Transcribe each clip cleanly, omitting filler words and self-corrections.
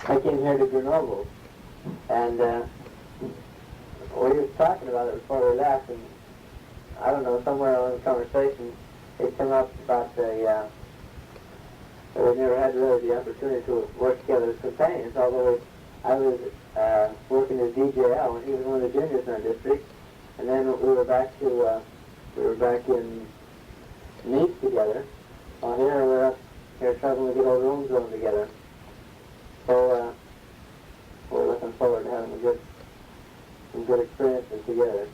I came here to Grenoble, and we were talking about it before we left, and I don't know, somewhere along the conversation, it came up about that we never had really the opportunity to work together as companions, although I was working as DJL, and he was one of the juniors in our district, and then we were back in Nice together. Well, here we're up here traveling to get our rooms on together. So we're looking forward to having some good experiences together.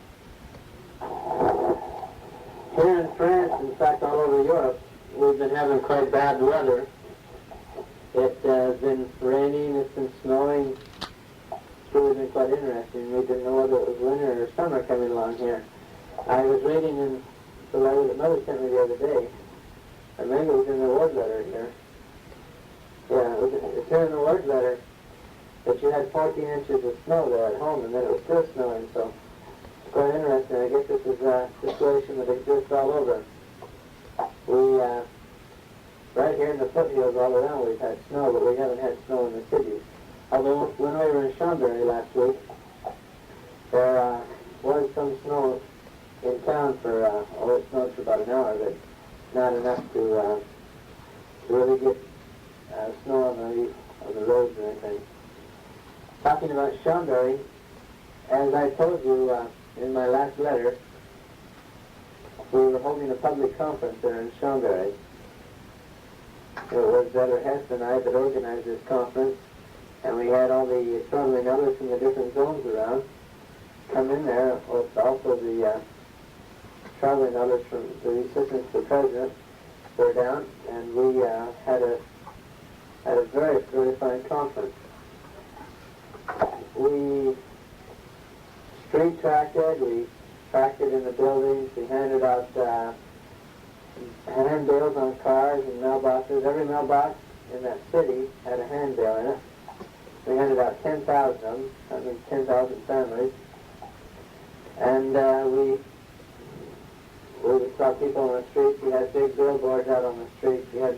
Here in France, in fact all over Europe, we've been having quite bad weather. It's been raining, it's been snowing. It's really been quite interesting. We didn't know whether it was winter or summer coming along here. I was reading in the letter that Mother sent me the other day, or maybe it was in the word letter here. Yeah, it's here in the word letter that you had 14 inches of snow there at home, and then it was still snowing, so it's quite interesting. I guess this is a situation that exists all over. We, right here in the foothills all around, we've had snow, but we haven't had snow in the cities. Although when we were in Chambéry last week, there was some snow in town for, it snowed for about an hour, but not enough to really get snow on the roads or anything. Talking about Chambéry, as I told you in my last letter, we were holding a public conference there in Chambéry. It was Brother Hess and I that organized this conference, and we had all the traveling others from the different zones around come in there, with also the traveling others from the assistants to the president were down, and we had a very, very fine conference. We street tracked it, we tracked it in the buildings, we handed out handbills on cars and mailboxes. Every mailbox in that city had a handbill in it. We handed out 10,000 of them, I mean 10,000 families. And we saw people on the streets. We had big billboards out on the streets. We had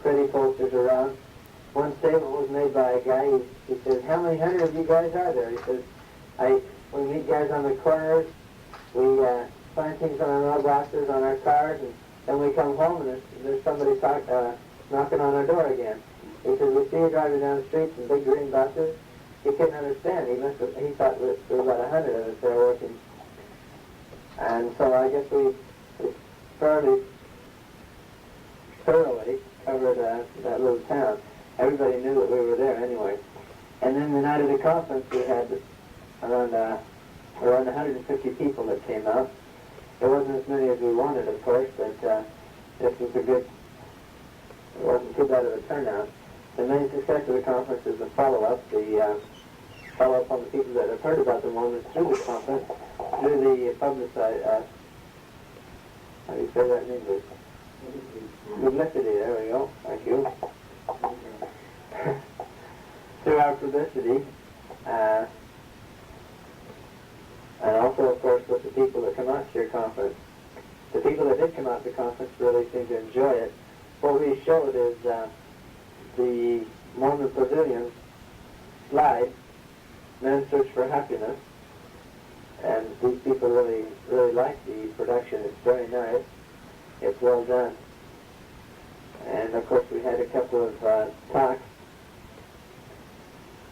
pretty posters around. One statement was made by a guy. He says, "How many hundred of you guys are there?" He says, we meet guys on the corners. We find things on our mailboxes, on our cars, and then we come home and there's somebody knocking on our door again. He says, "We see you driving down the streets in big green buses." He couldn't understand. He thought there were about 100 of us there working. And so I guess we fairly thoroughly covered that little town. Everybody knew that we were there anyway. And then the night of the conference, we had around 150 people that came out. It wasn't as many as we wanted, of course, but this was it wasn't too bad of a turnout. The main success of the conference is the follow-up on the people that have heard about the moments through the conference, through the publicized, how do you say that in English? Publicity, there we go, thank you. Through our publicity, and also, of course, with the people that come out to your conference. The people that did come out to the conference really seemed to enjoy it. What we showed is the Mormon Pavilion slide, Men's Search for Happiness, and these people really, really like the production. It's very nice. It's well done. And of course we had a couple of talks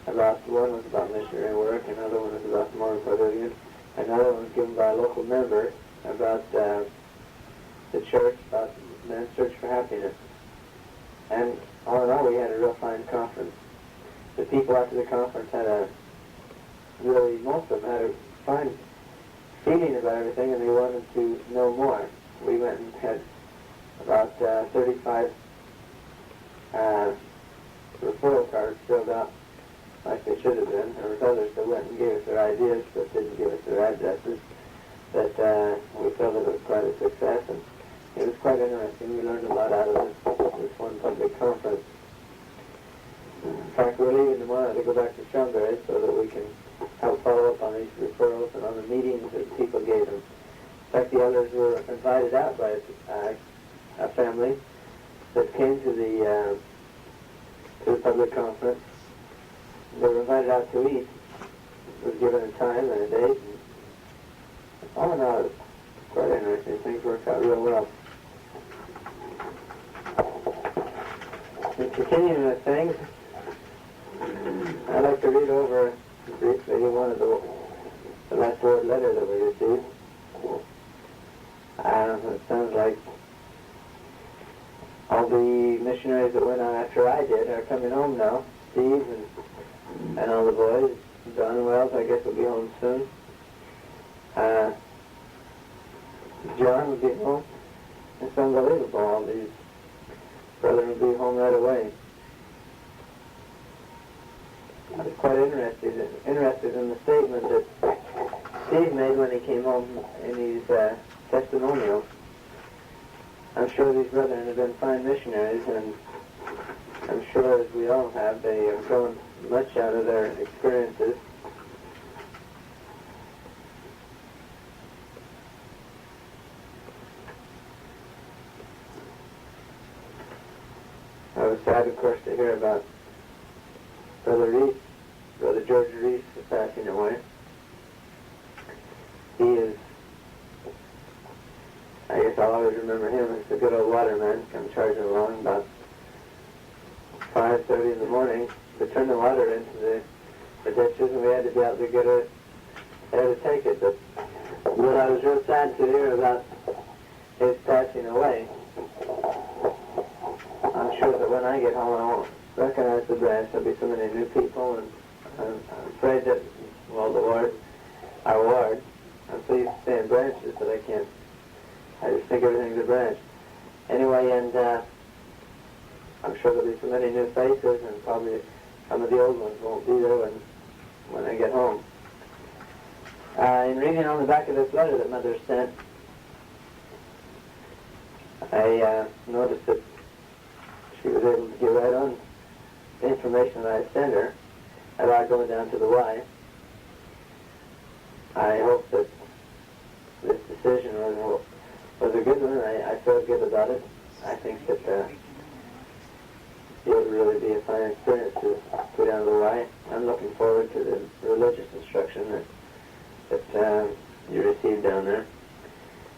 about, one was about missionary work, another one was about the Mormon Pavilion, another one was given by a local member about the church, about Men's Search for Happiness. And all in all, we had a real fine conference. The people after the conference had most of them had a fine feeling about everything, and they wanted to know more. We went and had about 35 referral cards filled out like they should have been. There was others that went and gave us their ideas but didn't give us their addresses. But we felt that it was quite a success, and it was quite interesting. We learned a lot out of this one public conference. In fact, we're leaving tomorrow to go back to Chambéry so that we can help follow up on these referrals and on the meetings that people gave them. In fact, the others were invited out by a family that came to the public conference, out to eat. Was given a time and a date. And all in all, it was quite interesting. Things worked out real well. And continuing with things, I'd like to read over briefly one of the last word letter that we received. It sounds like all the missionaries that went on after I did are coming home now. Steve and all the boys. John and Wells, I guess, will be home soon. John will be home. It's unbelievable. All these brothers will be home right away. I was quite interested in the statement that Steve made when he came home in his testimonial. I'm sure these brethren have been fine missionaries, and I'm sure, as we all have, they have grown much out of their experiences. I was sad, of course, to hear about Brother George Reese is passing away. He is, I guess I'll always remember him as the good old waterman, come charging along about 5:30 in the morning to turn the water into the ditches, and we had to be out to get it, there to take it. But what I was real sad to hear about his passing away, I'm sure that when I get home I won't recognize the branch. There'll be so many new people, and I'm afraid that, well, our ward, I'm so used to saying branches that I just think everything's a branch. Anyway, and I'm sure there'll be so many new faces, and probably some of the old ones won't be there when I get home. In reading on the back of this letter that Mother sent, I noticed that she was able to get right on the information that I sent her about going down to the Y. I hope that this decision was a good one. I feel good about it. I think that it would really be a fine experience to go down to the Y. I'm looking forward to the religious instruction that you receive down there.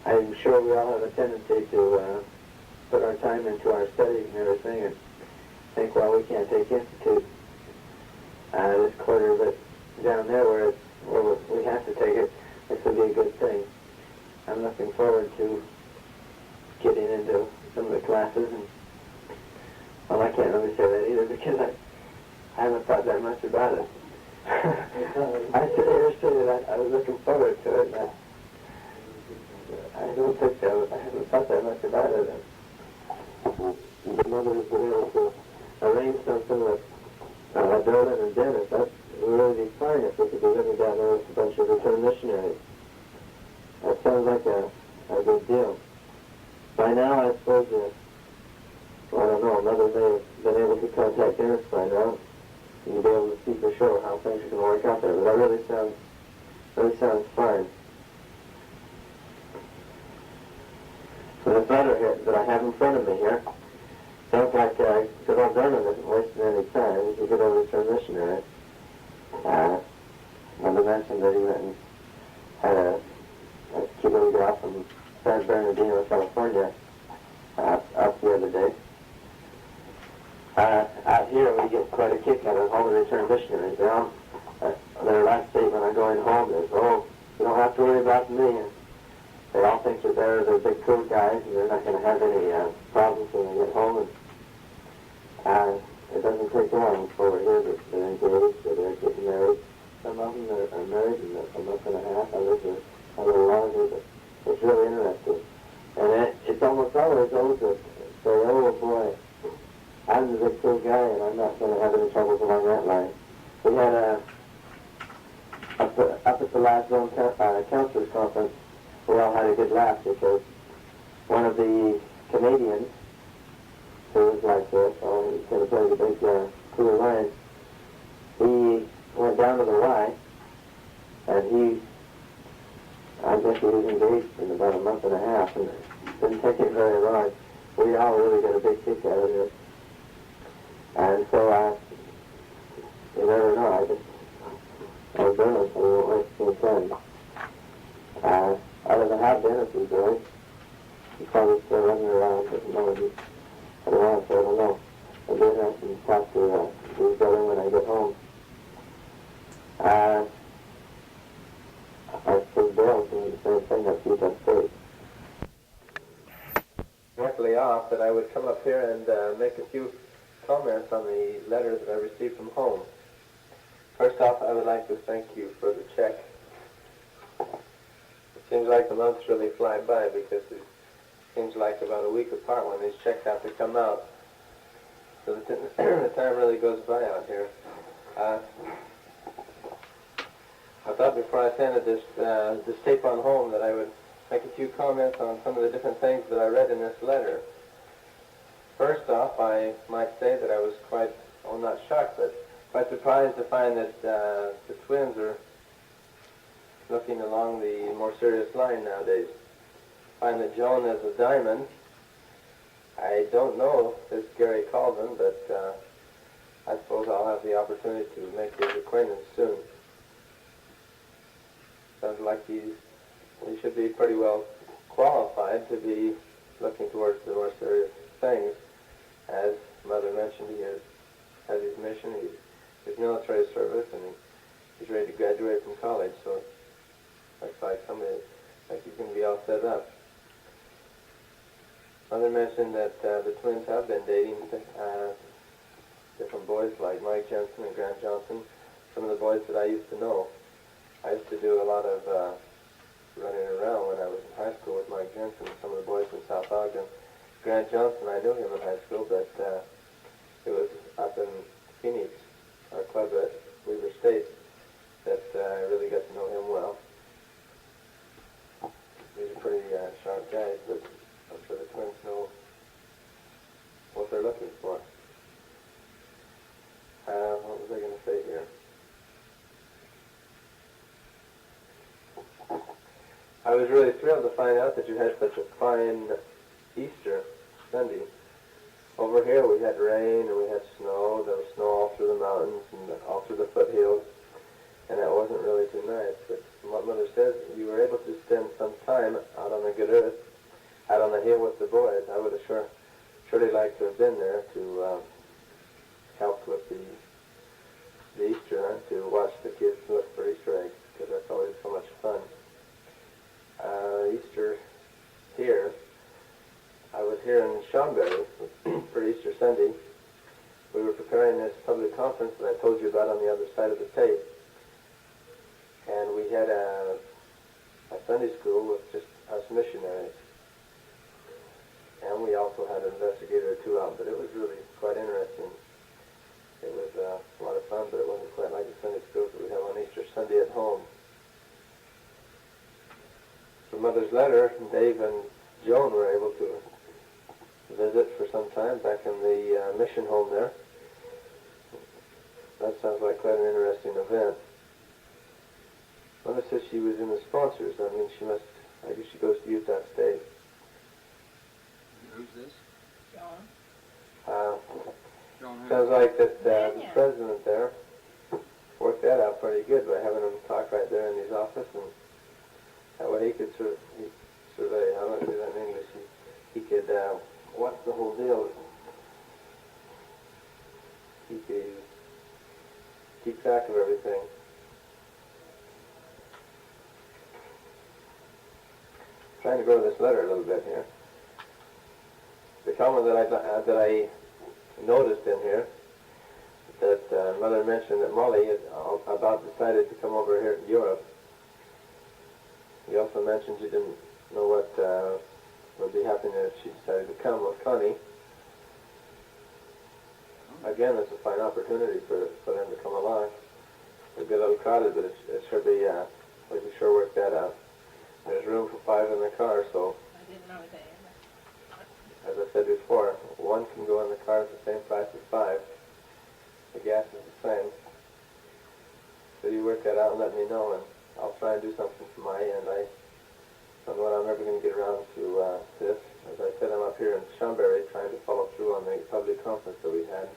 I'm sure we all have a tendency to put our time into our studies and everything, and think, well, we can't take Institute this quarter, but down there where we have to take it, this will be a good thing. I'm looking forward to getting into some of the classes, and well, I can't really say that either because I haven't thought that much about it. I sit here saying that I was looking forward to it, and I don't think so. I haven't thought that much about it. The Mother has been able to arrange something with Berlin and Dennis. That would really be fine if we could be living down there with a bunch of returned missionaries. That sounds like a good deal. By now, I suppose, well, I don't know, Mother may have been able to contact Dennis by now and be able to see for sure how things are going to work out there. But that really sounds fine. So this letter here that I have in front of me here sounds like good old Vernon isn't wasting any time. He's a good old returned missionary. Mother mentioned that he went and had a cute little girl from San Bernardino, California, up the other day. Out here we get quite a kick out of all the returned missionaries. Their last statement on going home is, "Oh, you don't have to worry about me." And they all think that they're big cool guys and they're not going to have any problems when they get home. And it doesn't take long before we hear that they're engaged or they're getting married. Some of them are married in a month and a half, others are a little longer, but it's really interesting. And it's almost always those that say, "Oh boy, I'm the big cool guy and I'm not going to have any troubles along that line." We had up at the last zone counselors conference, we all had a good laugh because one of the Canadians who was like this, he could have played a big cool line, he went down to the Y, and I guess he was engaged in about a month and a half, and didn't take it very long. We all really got a big kick out of it. And so, you never know, or Bernard, who went to attend. I doesn't have dinner for you boys. He's probably still running around, but nobody's around, so I don't know. I'll be interested to talk to these brother when I get home. I suppose Daryl's doing the same thing up here that state. Directly off that I would come up here and make a few comments on the letter that I received from home. First off, I would like to thank you for the check. It seems like the months really fly by because it seems like about a week apart when these checks have to come out. So the time really goes by out here. I thought before I sent this tape on home that I would make a few comments on some of the different things that I read in this letter. First off, I might say that I was quite, well, not shocked, but quite surprised to find that the twins are looking along the more serious line nowadays. I find that Joan is a diamond. I don't know this Gary Colvin, but I suppose I'll have the opportunity to make his acquaintance soon. Sounds like he should be pretty well qualified to be looking towards the more serious things. As Mother mentioned, he has his mission, his military service, and he's ready to graduate from college, so looks like somebody, like he's going to be all set up. Mother mentioned that the twins have been dating different boys like Mike Jensen and Grant Johnson, some of the boys that I used to know. I used to do a lot of running around when I was in high school with Mike Jensen and some of the boys in South Ogden. Grant Johnson, I knew him in high school, but it was up in Phoenix, our club at Weaver State, that I really got to know him well. He's a pretty sharp guy, but I'm sure the twins know what they're looking for. What was I going to say here? I was really thrilled to find out that you had such a fine Easter Sunday. Over here we had rain and we had snow. There was snow all through the mountains and all through the foothills, and that wasn't really too nice. But from what Mother says, you were able to spend some time out on the good earth, out on the hill with the boys. I would have surely liked to have been there to help with the Easter hunt, to watch the kids look for Easter eggs, because that's always so much fun. Easter here, I was here in Chambéry for Easter Sunday. We were preparing this public conference that I told you about on the other side of the tape. And we had a Sunday school with just us missionaries. And we also had an investigator or two out, but it was really quite interesting. It was a lot of fun, but it wasn't quite like the Sunday schools that we have on Easter Sunday at home. From Mother's letter, Dave and Joan were able to visit for some time back in the mission home there. That sounds like quite an interesting event. Mother says she was in the sponsors. I mean, she must, I guess she goes to Utah State. Who's this? John. Sounds like that the president there worked that out pretty good by having him talk right there in his office, and that way he could survey, I don't do that in English, he could watch the whole deal. He could keep track of everything. Trying to go to this letter a little bit here. The comment that I noticed in here, that Mother mentioned that Molly had about decided to come over here to Europe. You also mentioned you didn't know what would be happening if she decided to come with Connie. Again, it's a fine opportunity for them to come along. It'll be a little crowded, but it should be, we can sure work that out. There's room for 5 in the car, so I didn't know that. as I said before, 1 can go in the car at the same price as 5. The gas is the same. So you work that out and let me know, and I'll try and do something from my end. I don't know when I'm ever going to get around to this. As I said, I'm up here in Chambéry trying to follow through on the public conference that we had.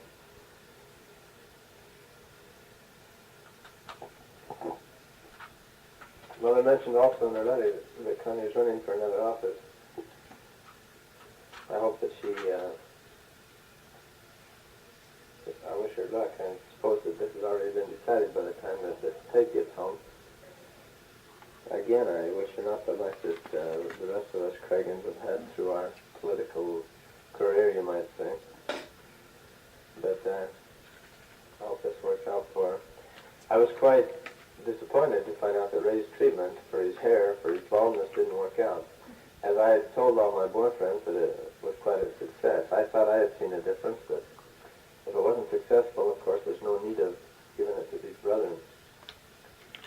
mother mentioned also in her letter that Connie is running for another office. I hope that she, I wish her luck. I suppose that this has already been decided by the time that this tape gets home. Again, I wish her not the luck that the rest of us Cragans have had through our political career, you might say. But I hope this works out for her. I was quite disappointed to find out that Ray's treatment for his hair, for his baldness, didn't work out. As I had told all my boyfriends that it was quite a success. I thought I had seen a difference, but if it wasn't successful, of course, there's no need of giving it to these brethren.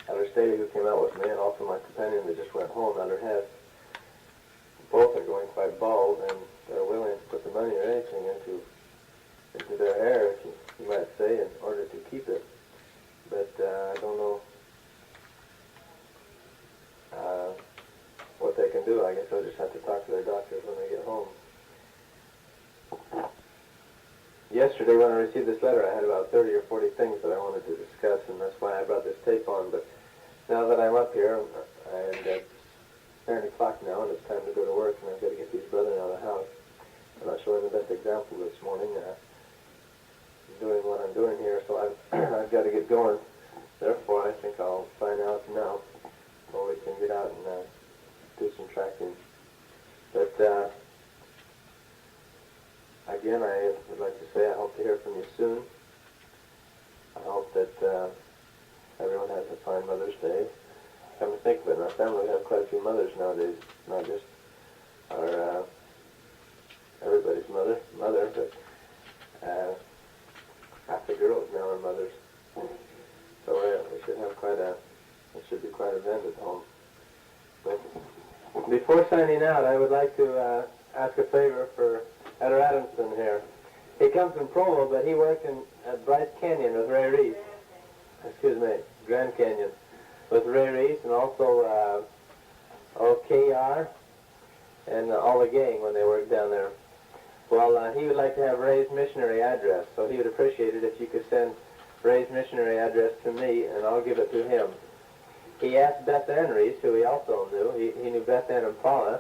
Elder Staley, who came out with me, and also my companion that just went home, Elder Hess, both are going quite bald, and they're willing to put the money or anything into their hair, you might say, in order to keep it. But I don't know what they can do. I guess they'll just have to talk to their doctors when they get home. Yesterday when I received this letter, I had about 30 or 40 things that I wanted to discuss, and that's why I brought this tape on. But now that I'm up here, and it's 9 o'clock now, and it's time to go to work, and I've got to get these brethren out of the house. I'm not showing the best example this morning, doing what I'm doing here, so I've got to get going. Therefore, I think I'll sign out now, or we can get out and do some tracking. But again, I would like to say I hope to hear from you soon. I hope that everyone has a fine Mother's Day. Come to think of it, in our family we have quite a few mothers nowadays, not just our everybody's mother, but half the girls now are mothers. So we should have it should be quite a event at home. But before signing out, I would like to ask a favor for Elder Adamson here. He comes from Provo, but he worked at Bryce Canyon with Ray Reese. Grand Canyon with Ray Reese, and also OKR and all the gang when they worked down there. Well, he would like to have Ray's missionary address, so he would appreciate it if you could send Ray's missionary address to me, and I'll give it to him. He asked Beth Ann Reese, who he also knew. He knew Beth Ann and Paula.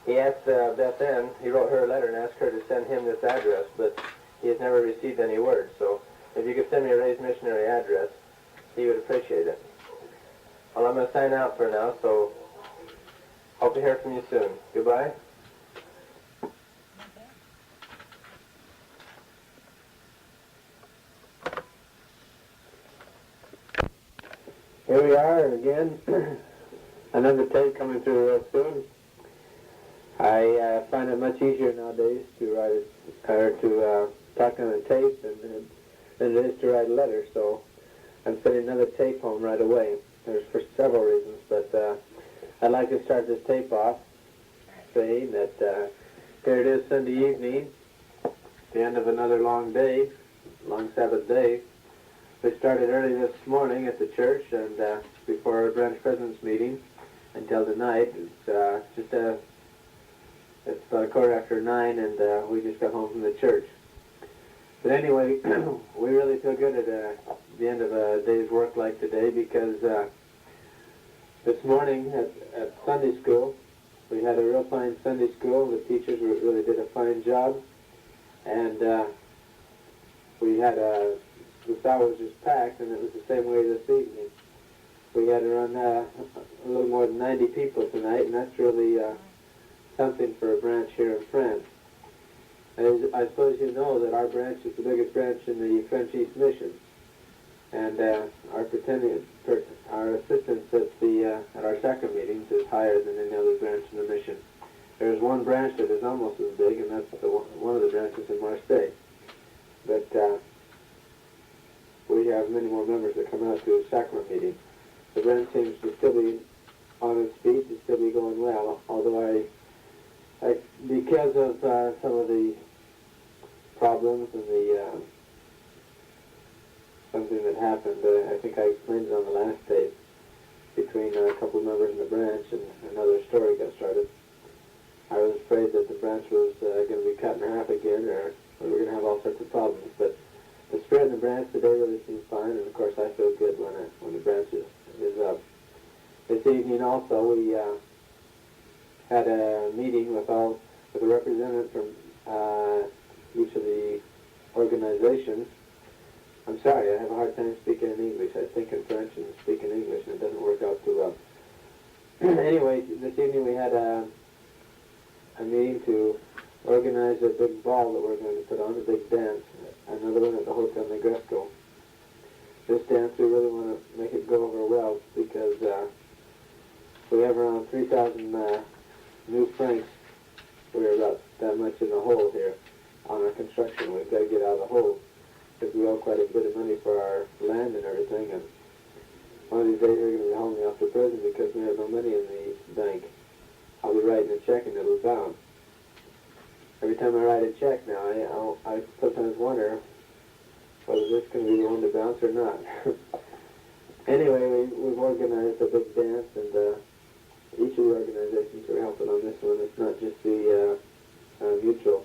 He asked Beth Ann, he wrote her a letter and asked her to send him this address, but he has never received any word. So if you could send me Ray's missionary address, he would appreciate it. Well, I'm going to sign out for now, so hope to hear from you soon. Goodbye. Here we are, and again, another tape coming through real soon. I find it much easier nowadays to write or to talk on a tape than it is to write a letter, so I'm sending another tape home right away. There's for several reasons, but I'd like to start this tape off saying that here it is Sunday evening, the end of another long day, long Sabbath day. We started early this morning at the church and before our branch president's meeting until tonight. It's about 9:15, and we just got home from the church. But anyway, we really feel good at the end of a day's work like today, because this morning at Sunday school, we had a real fine Sunday school. The teachers really did a fine job, and we had the cell was just packed, and it was the same way this evening. We had around a little more than 90 people tonight, and that's really something for a branch here in France. As I suppose you know that our branch is the biggest branch in the French East Mission, and our assistance at our sacrament meetings is higher than any other branch in the mission. There's one branch that is almost as big, and that's one of the branches in Marseille. But we have many more members that come out to a sacrament meeting. The branch seems to still be on its feet, to still be going well, although because of some of the problems and something that happened, I think I explained it on the last tape, between a couple of members in the branch, and another story got started. I was afraid that the branch was going to be cut in half again, or we were going to have all sorts of problems. But the spirit in the branch today really seems fine, and of course I feel good when the branch is up. This evening evening also we had a meeting with a representative from each of the organizations. I'm sorry, I have a hard time speaking in English. I think in French and speak in English, and it doesn't work out too well. Anyway, this evening we had a meeting to organize a big ball that we're going to put on, a big dance, another one at the Hotel Negresco. This dance, we really want to make it go over well because we have around 3,000 new francs. We're about that much in the hole here on our construction. We've got to get out of the hole because we owe quite a bit of money for our land and everything. And one of these days we're going to be hauling me off to prison because we have no money in the bank. I'll be writing a check and it'll bounce. Every time I write a check now, I sometimes wonder whether this is going to be the one to bounce or not. Anyway, we've organized a big dance, and each of the organizations are helping on this one. It's not just the mutual.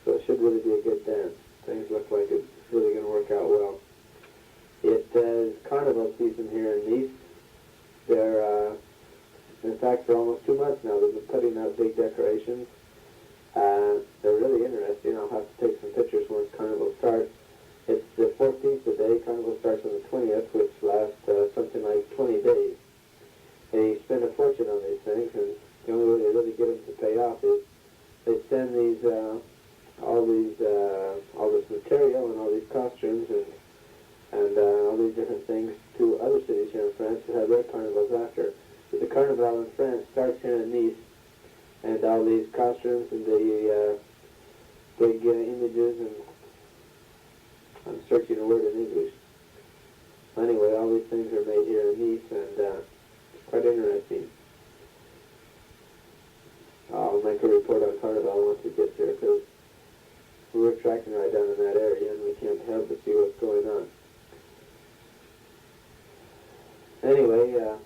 So it should really be a good dance. Things look like it's really going to work out well. It is carnival season here in Nice. They're, in fact, for almost 2 months now, they've been putting out big decorations. They're really interesting. I'll have to take some pictures once Carnival starts. It's the 14th today. Carnival starts on the 20th, which lasts something like 20 days. They spend a fortune on these things, and the only way they really get them to pay off is they send these all this material and all these costumes and all these different things to other cities here in France to have their carnivals after. But the Carnival in France starts here in Nice. And all these costumes and the big images, and I'm searching a word in English. Anyway, all these things are made here in Nice, and it's quite interesting. I'll make a report on Carnival once it gets here, because we're tracking right down in that area, and we can't help but see what's going on. Anyway,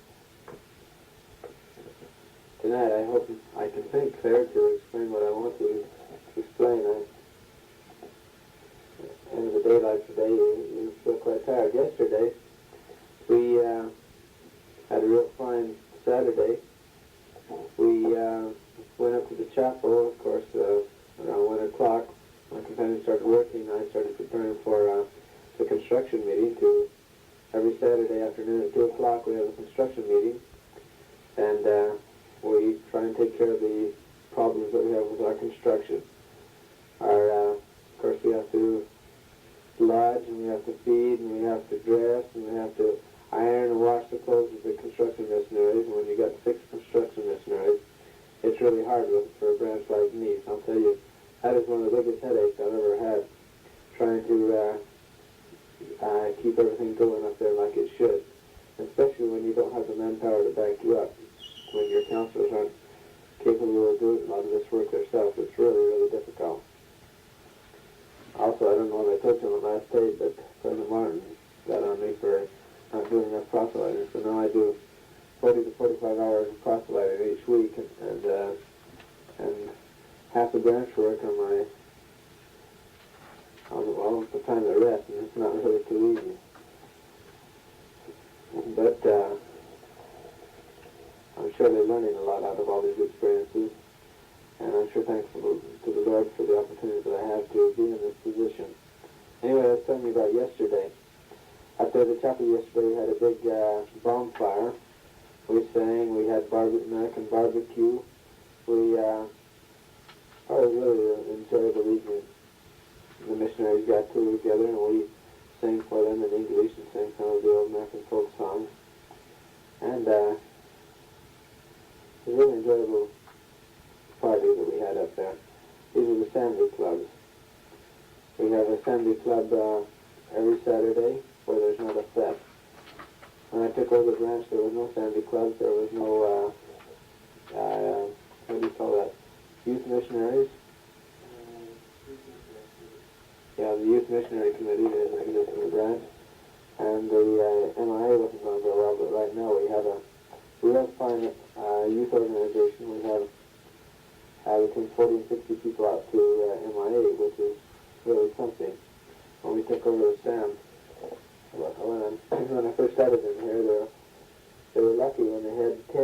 tonight I hope I can think clear to explain what I want to explain. End of the day like today, you feel quite tired. Yesterday, we had a real fine Saturday. We went up to the chapel, of course, around 1 o'clock. My companion started working. I started preparing for the construction meeting. Every Saturday afternoon at 2 o'clock we have a construction meeting. And we try and take care of the problems that we have with our construction. Of course, we have to lodge, and we have to feed, and we have to dress, and we have to iron and wash the clothes of the construction missionaries. And when you got 6 construction missionaries, it's really hard for a branch like me. I'll tell you, that is one of the biggest headaches I've ever had, trying to keep everything going up there like it should, especially when you don't have the manpower to back you up. When your counselors aren't capable of doing a lot of this work themselves, it's really, really difficult. Also, I don't know what I told you on the last day, but President Martin got on me for not doing enough proselyting. So now I do 40 to 45 hours of proselyting each week, and half the branch work on the time to rest, and it's not really too easy. But I'm surely learning a lot out of all these experiences, and I'm sure thankful to the Lord for the opportunity that I have to be in this position. Anyway, I was telling you about yesterday. Up there at the chapel yesterday, we had a big bonfire. We sang, we had American barbecue. It was really an enjoyable evening. The missionaries got together, and we sang for them in English and sang some of the old American folk songs. And it was a really enjoyable party that we had up there. These are the SideB clubs. We have a SideB club every Saturday where there's not a theft. When I took over the branch, there was no SideB clubs. There was no, what do you call that? Youth missionaries? Yeah, the Youth Missionary Committee didn't exist in the branch. And the MIA wasn't going very well, but right now we have a real fine youth organization. We have between 40 and 60 people out to MIA, which is really something. When we took over the SAM, when I first started in here, they were lucky when they had 10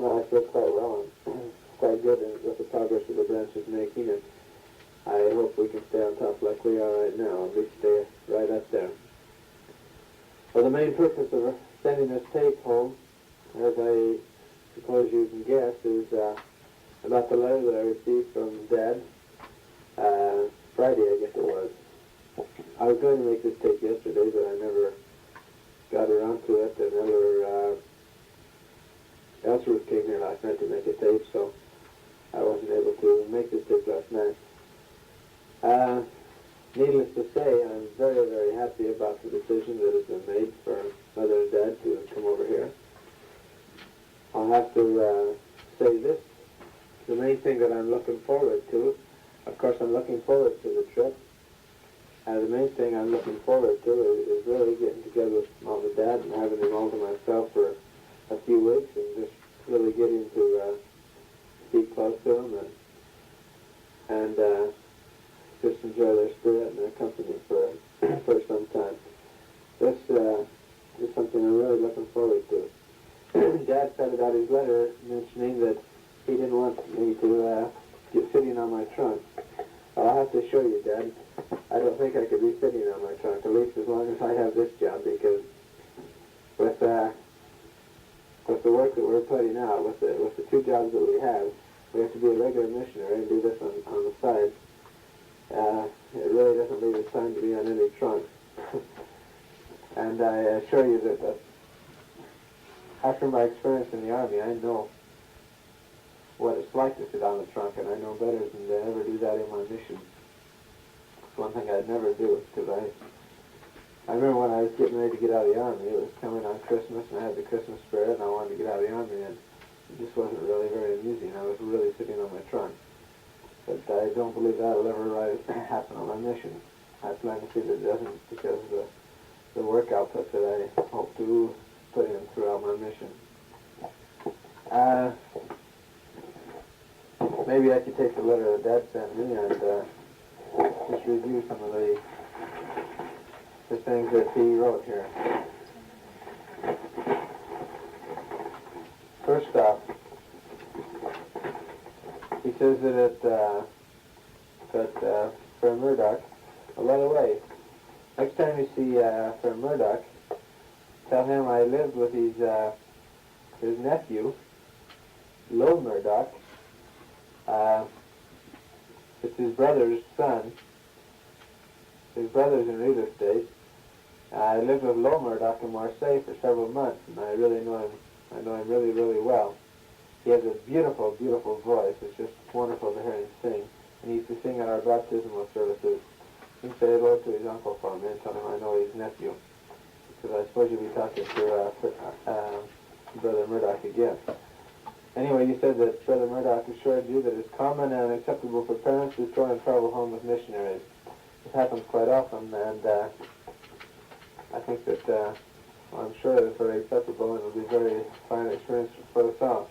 no, I feel quite well and quite good with the progress that the branch is making, and I hope we can stay on top like we are right now, at least stay right up there. Well, the main purpose of sending this tape home, as I suppose you can guess, is about the letter that I received from Dad Friday, I guess it was. I was going to make this tape yesterday, but I never got around to it, and Ellsworth came here last night to make a tape, so I wasn't able to make this tape last night. Needless to say, I'm very, very happy about the decision that has been made for Mother and Dad to come over here. I'll have to say this, the main thing that I'm looking forward to, of course I'm looking forward to the trip. The main thing I'm looking forward to is really getting together with Mom and Dad and having them all to myself for a few weeks and just really getting to be close to them and just enjoy their spirit and their company for some time. This is something I'm really looking forward to. Dad said about his letter mentioning that he didn't want me to get sitting on my trunk. I'll have to show you, Dad. I don't think I could be sitting on my trunk, at least as long as I have this job, because with the work that we're putting out, with the two jobs that we have to be a regular missionary and do this on the side. It really doesn't leave us time to be on any trunk. And I assure you that after my experience in the Army, I know what it's like to sit on the trunk, and I know better than to ever do that in my mission. It's one thing I'd never do, because I remember when I was getting ready to get out of the Army, it was coming on Christmas, and I had the Christmas spirit, and I wanted to get out of the Army, and it just wasn't really very amusing. I was really sitting on my trunk. But I don't believe that'll ever happen on my mission. I plan to see that it doesn't, because of the work output that I hope to put in throughout my mission. Maybe I could take the letter that Dad sent me and just review some of the things that he wrote here. First off, he says that Friend Murdoch, well, by the way, next time you see Friend Murdoch, tell him I lived with his nephew, Lowell Murdoch. It's his brother's son. His brother's in real estate. I lived with Lowell Murdoch in Marseille for several months, and I really know him. I know him really, really well. He has a beautiful, beautiful voice. It's just wonderful to hear him sing. And he used to sing at our baptismal services. You can say hello to his uncle for me and tell him I know his nephew. Because I suppose you'll be talking to Brother Murdoch again. Anyway, you said that Brother Murdoch assured you that it's common and acceptable for parents to throw and travel home with missionaries. This happens quite often, and I think that, I'm sure that it's very acceptable and it'll be a very fine experience for us all.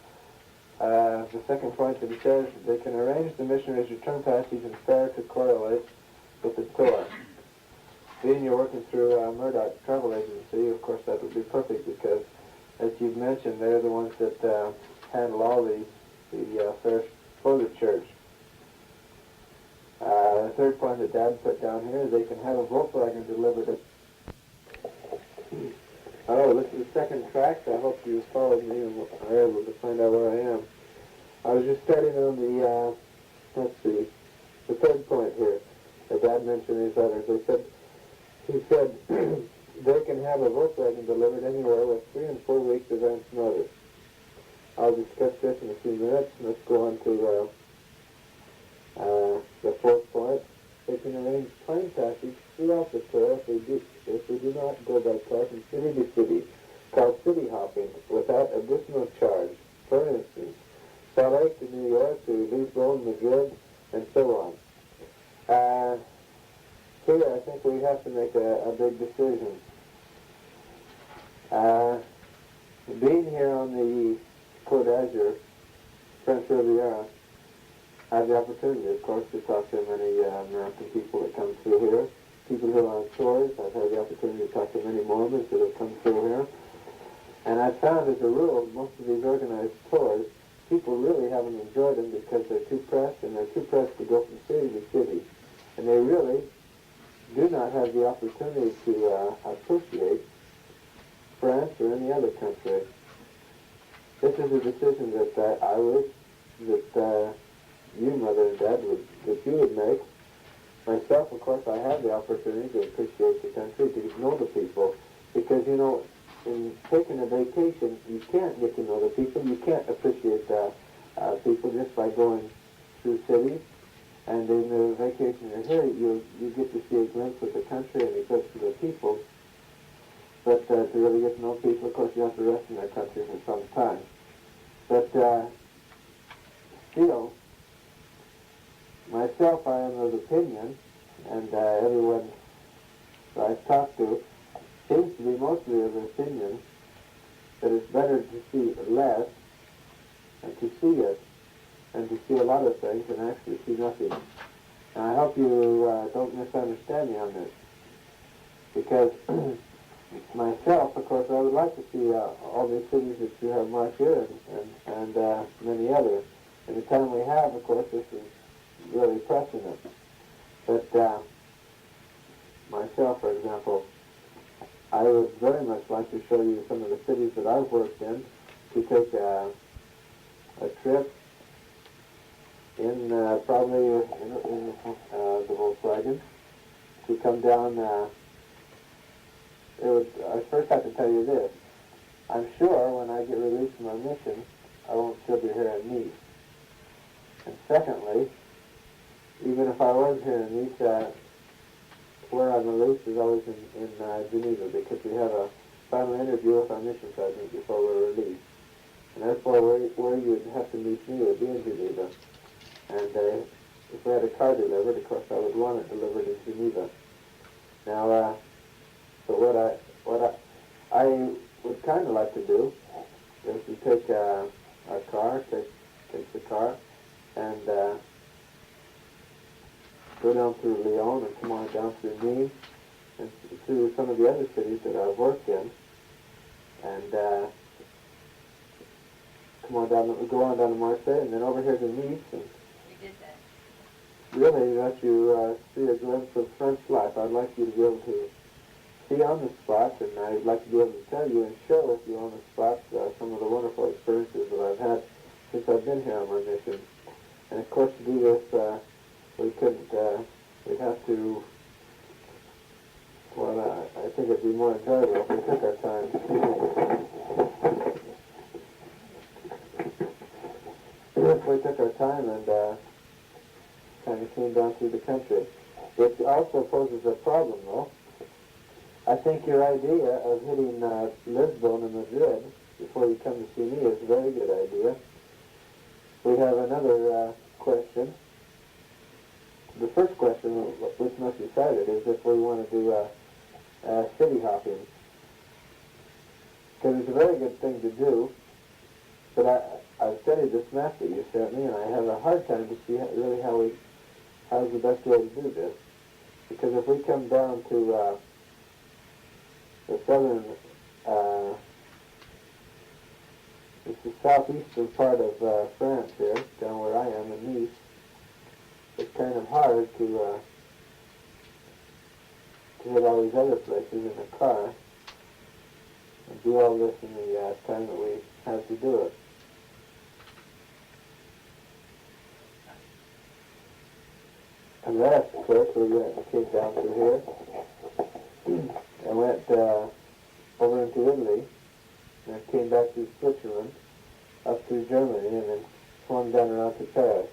The second point that he says, they can arrange the missionary's return passage and fare to correlate with the tour. Being you're working through Murdoch Travel Agency, of course that would be perfect because, as you've mentioned, they're the ones that handle all the affairs for the church. The third point that Dad put down here is they can have a Volkswagen delivered. Oh, this is the second track. I hope you followed me and are able to find out where I am. I was just starting on the, the third point here that Dad mentioned in his letters. He said they can have a Volkswagen delivered anywhere with 3 and 4 weeks advance notice. I'll discuss this in a few minutes. Let's go on to the fourth point. They can arrange plane passage throughout the tour if we do not go by car from city to city, called city hopping, without additional charge. For instance, Salt Lake to New York to Lisbon, Madrid, and so on. Here, I think we have to make a big decision. Being here on the Côte d'Azur, French Riviera, I have the opportunity, of course, to talk to many American people that come through here, people who are on tours. I've had the opportunity to talk to many Mormons that have come through here. And I've found as a rule, most of these organized tours, people really haven't enjoyed them because they're too pressed, and they're too pressed to go from city to city. And they really do not have the opportunity to appreciate France or any other country. This is a decision that I wish that you, Mother and Dad, that you would make. Myself, of course, I have the opportunity to appreciate the country, to know the people, because, you know, in taking a vacation, you can't get to know the people. You can't appreciate people just by going through cities. And in the vacation you're here, you get to see a glimpse of the country and a glimpse of the people. But to really get to know people, of course, you have to rest in that country for some time. But still, myself, I am of the opinion, and everyone that I've talked to seems to be mostly of the opinion that it's better to see less and to see it and to see a lot of things and actually see nothing. And I hope you don't misunderstand me on this, because myself, of course, I would like to see all these cities that you have marked here and many others. And the time we have, of course, this is really pressing it. But myself, for example, I would very much like to show you some of the cities that I've worked in, to take a trip in probably in the Volkswagen, to come down. I first have to tell you this. I'm sure when I get released from my mission, I won't still be here in Nice. And secondly, even if I was here in Nice, where I'm released is always in Geneva, because we have a final interview with our mission president before we're released. And therefore, where you would have to meet me would be in Geneva. And if we had a car delivered, of course, I would want it delivered in Geneva. Now, so what I would kind of like to do is to take our car, take the car, and go down through Lyon and come on down through Nice and through some of the other cities that I've worked in, and go on down to Marseille, and then over here to Nice, and We did that. really let you see a glimpse of French life. I'd like you to be able to see on the spot, and I'd like to be able to tell you and share with you on the spot some of the wonderful experiences that I've had since I've been here on my mission. And of course, to do this, we'd have to, well, I think it'd be more enjoyable if we took our time. If we took our time and kind of came down through the country. It also poses a problem, though. I think your idea of hitting Lisbon and Madrid before you come to see me is a very good idea. We have another question. The first question, which must be decided, is if we want to do city hopping. Because it's a very good thing to do, but I've studied this map that you sent me, and I have a hard time to see really how's the best way to do this. Because if we come down to the southern, it's the southeastern part of France here, down where I am in Nice, it's kind of hard to hit all these other places in a car and do all this in the time that we have to do it. And that's, of course, we came down through here and went over into Italy, and then came back through Switzerland, up through Germany, and then swung down around to Paris.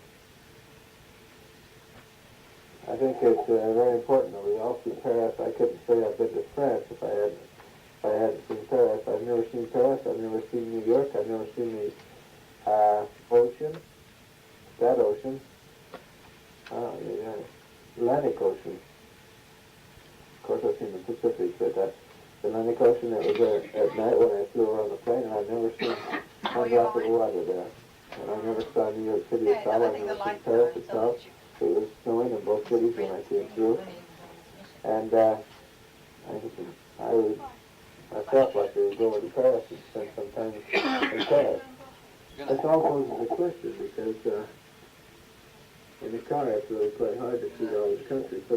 I think it's very important that we all see Paris. I couldn't say I've been to France if I hadn't seen Paris. I've never seen Paris. I've never seen New York. I've never seen the ocean, that ocean. Atlantic Ocean. Of course, I've seen the Pacific, but the Atlantic Ocean, it was at night when I flew around the plane, and I've never seen one drop of water there. And I never saw New York City itself. I've never seen Paris itself. It was snowing in both cities when I came through. And I would myself like to go into Paris and spend some time in Paris. That's all poses a question because in the car it's really quite hard to see all the country. So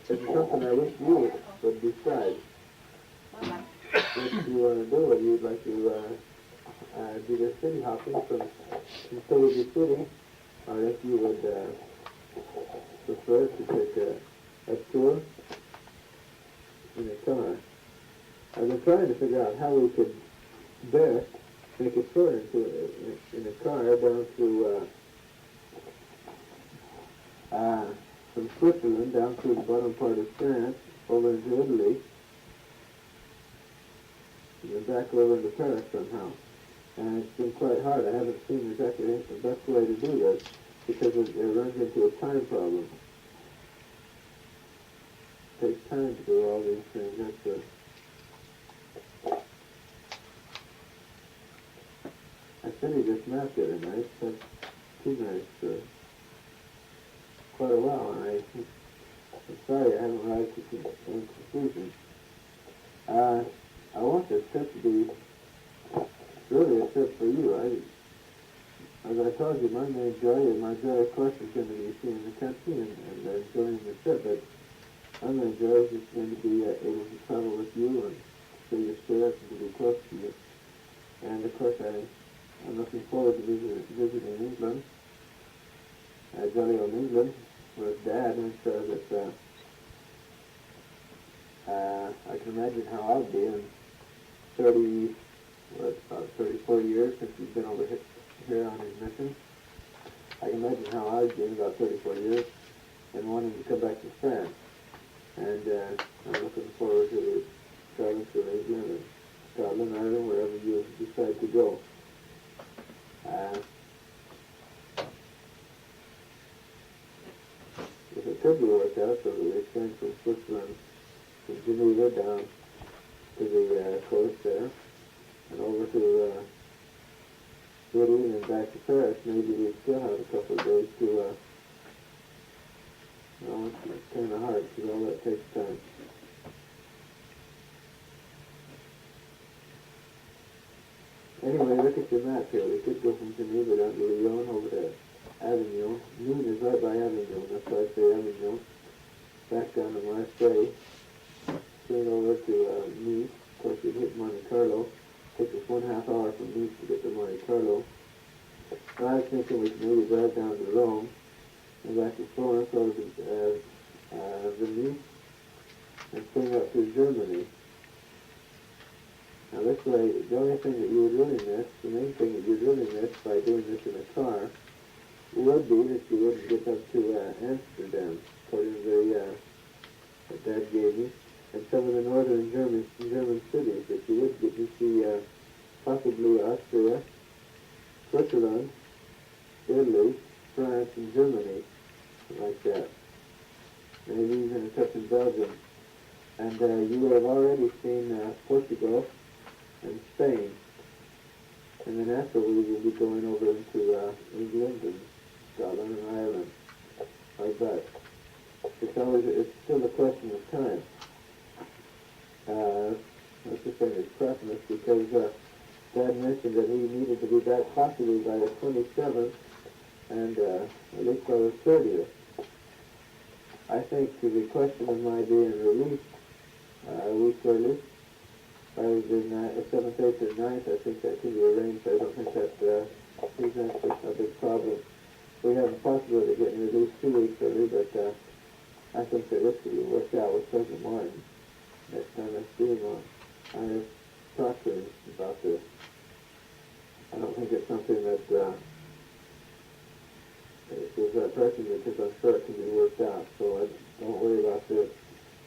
it's something I wish you would decide. If you want to do it, you'd like to do the city hopping from city to city, or if you would prefer to take a tour in a car. I've been trying to figure out how we could best make a tour in a car down to from Switzerland down to the bottom part of France, over into Italy, and then back over into Paris somehow. And it's been quite hard. I haven't seen exactly the best way to do this because it runs into a time problem. It takes time to do all these things. That's I sent you this map the other night. That's too nice for quite a while, and I'm sorry I haven't arrived at a conclusion. I want this trip to be really a trip for you. As I told you, my main joy, and my joy of course is going to be seeing the country and enjoying the trip, but my main joy is just going to be able to travel with you and see your spirits and to be close to you. And of course I'm looking forward to visiting England, jolly old England, with Dad, and so that I can imagine how I'll be in 34 years since he's been over here on his mission. I can imagine how I'd be in about 34 years and wanting to come back to France. And I'm looking forward to traveling to England and Scotland, Ireland, wherever you decide to go. If it could be worked out, so that we extend from Switzerland to Geneva down to the coast there, and over to Italy and back to Paris, maybe we'd still have a couple of days to, it's kind of hard because all that takes time. Anyway, look at your map here. We could go from Geneva down to Lyon over to Avignon. Nîmes is right by Avignon, that's why I say Avignon. Back down to Marseille, straight over to Nice. Of course, we'd hit Monte Carlo. Take us 1/2 hour from Nice to get to Monte Carlo. And I was thinking we could maybe drive down to Rome and back to Florence over to Venice and swing up to Germany. Now this way, the only thing that you would really miss, the main thing that you'd really miss by doing this in a car, would be that you wouldn't get up to Amsterdam, according to the that Dad gave me, and some of the northern German cities that you would get to see possibly Austria, Switzerland, Italy, France, and Germany, like that. Maybe even a touch in Belgium. And you would have already seen Portugal and Spain. And then afterwards we'll be going over into England and Scotland and Ireland, like that. It's still a question of time. Let's just say it's preference because Dad mentioned that he needed to be back possibly by the 27th and at least by the 30th. I think to the question of my being released a week early, by the 7th, 8th, or 9th, I think that can be arranged. I don't think that presents a big problem. We have a possibility of getting released 2 weeks early, but I think that this could be worked out with President Martin next time I see him. I have talked to him about this. I don't think it's something that is that pressing because I'm sure it can be worked out, so I don't worry about this.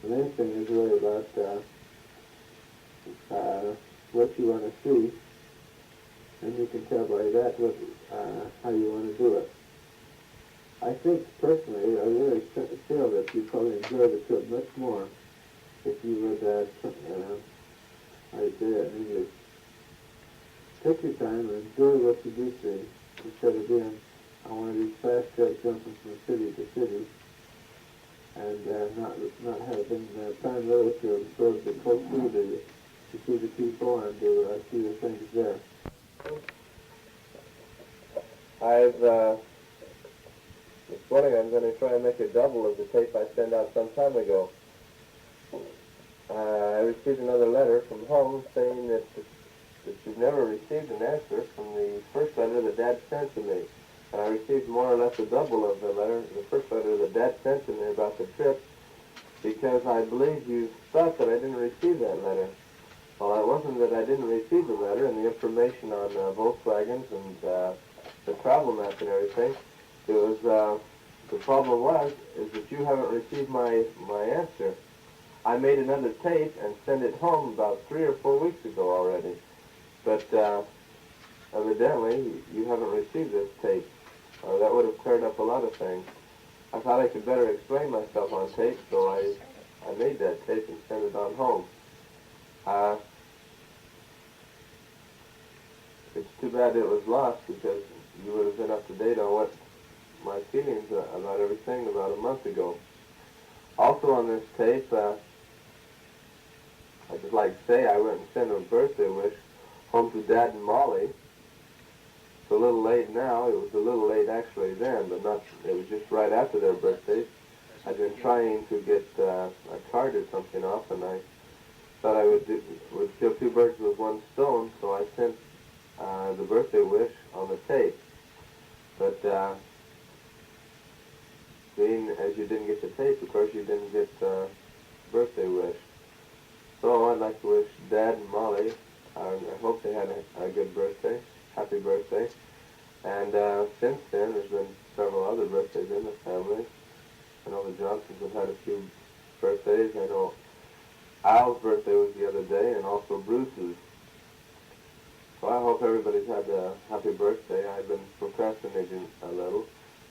The main thing is worry about what you want to see, and you can tell by that how you want to do it. I think, personally, I really feel that you probably enjoy the trip much more if you would, how do you say that in English? Take your time and enjoy what you do see, instead of being on one of these fast track jumping from city to city, and not having time really to absorb the culture, to see the people and to see the things there. This morning I'm going to try and make a double of the tape I sent out some time ago. I received another letter from home saying that you've never received an answer from the first letter that Dad sent to me. And I received more or less a double of the letter, the first letter that Dad sent to me about the trip, because I believe you thought that I didn't receive that letter. Well, it wasn't that I didn't receive the letter and the information on Volkswagens and the travel map and everything. It was, the problem is that you haven't received my answer. I made another tape and sent it home about 3 or 4 weeks ago already. But evidently, you haven't received this tape. That would have cleared up a lot of things. I thought I could better explain myself on tape, so I made that tape and sent it on home. It's too bad it was lost, because you would have been up to date on what my feelings about everything about a month ago. Also on this tape, I'd just like to say I went and sent a birthday wish home to Dad and Molly. It's a little late now. It was a little late actually then, but not. It was just right after their birthdays. I'd been trying to get a card or something off, and I thought I would kill two birds with one stone, so I sent the birthday wish on the tape. But being as you didn't get the tape, of course you didn't get birthday wish. So I'd like to wish Dad and Molly, I hope they had a good birthday, happy birthday. And since then, there's been several other birthdays in the family. I know the Johnsons have had a few birthdays. I know Al's birthday was the other day, and also Bruce's. So I hope everybody's had a happy birthday. I've been procrastinating a little.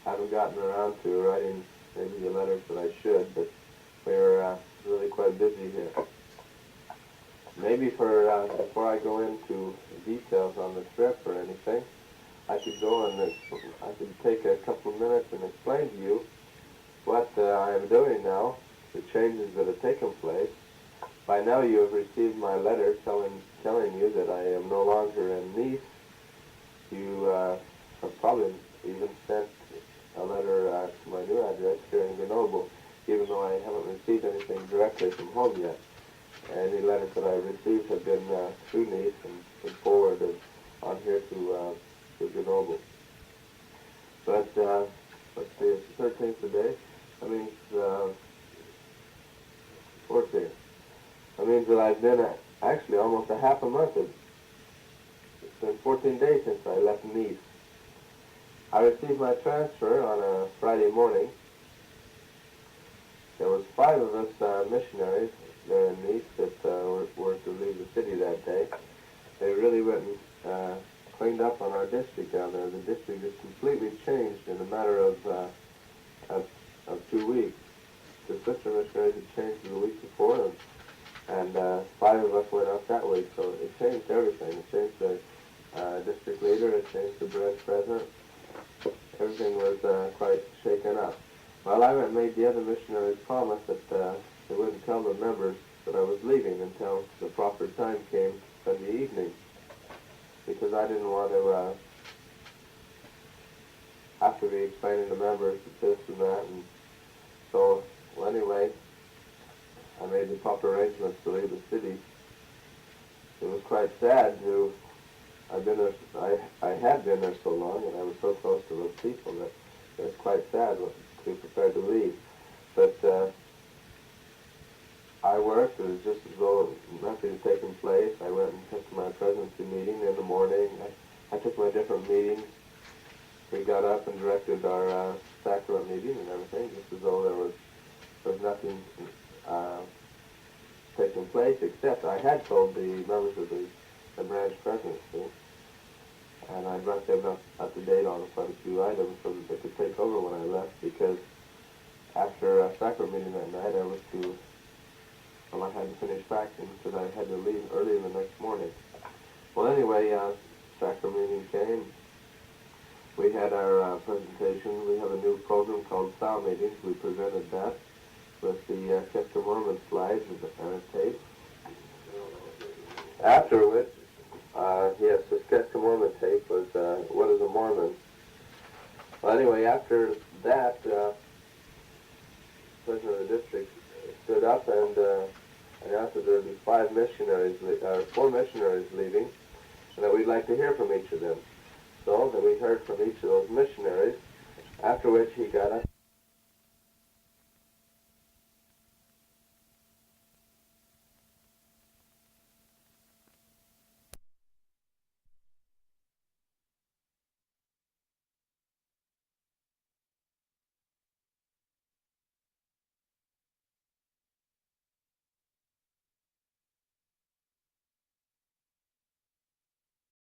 Haven't gotten around to writing maybe the letters that I should, but we're really quite busy here. Maybe before I go into details on the trip or anything, I could go and I could take a couple of minutes and explain to you what I am doing now, the changes that have taken place. By now you have received my letter telling you that I am no longer in Nice. You have probably even sent a letter to my new address here in Grenoble, even though I haven't received anything directly from home yet. Any letters that I've received have been through Nice and been forwarded on here to Grenoble. But let's see, it's the 13th today. That means 14th. That means that I've been actually almost a half a month. It's been 14 days since I left Nice. I received my transfer on a Friday morning. There was 5 of us missionaries there in Nice that were to leave the city that day. They really went and cleaned up on our district down there. The district is completely changed in a matter of 2 weeks. The sister missionaries had changed the week before, and 5 of us went up that week, so it changed everything. It changed the district leader, it changed the Brent Cragun. Everything was quite shaken up. Well, I went and made the other missionaries promise that they wouldn't tell the members that I was leaving until the proper time came Sunday evening, because I didn't want to have to be explaining to members this and that, and so, well, anyway, I made the proper arrangements to leave the city. It was quite sad to, I had been there so long, and I was so close to those people that it was quite sad to be prepared to leave. But I worked. It was just as though nothing had taken place. I went and took my presidency meeting in the morning. I took my different meetings. We got up and directed our sacrament meeting and everything, just as though there was nothing taking place, except I had told the members of the branch presidency, and I brought them up to date on quite a few items so that they could take over when I left, because after a sacrament meeting that night, I had to finish packing because I had to leave early the next morning. Well, anyway, sacrament meeting came. We had our presentation. We have a new program called Style Meetings. We presented that with the Chester Mormon slides and a tape. Mormons. Well, anyway, after that, the president of the district stood up and announced that there would be 4 missionaries leaving, and that we'd like to hear from each of them. So that we heard from each of those missionaries, after which he got up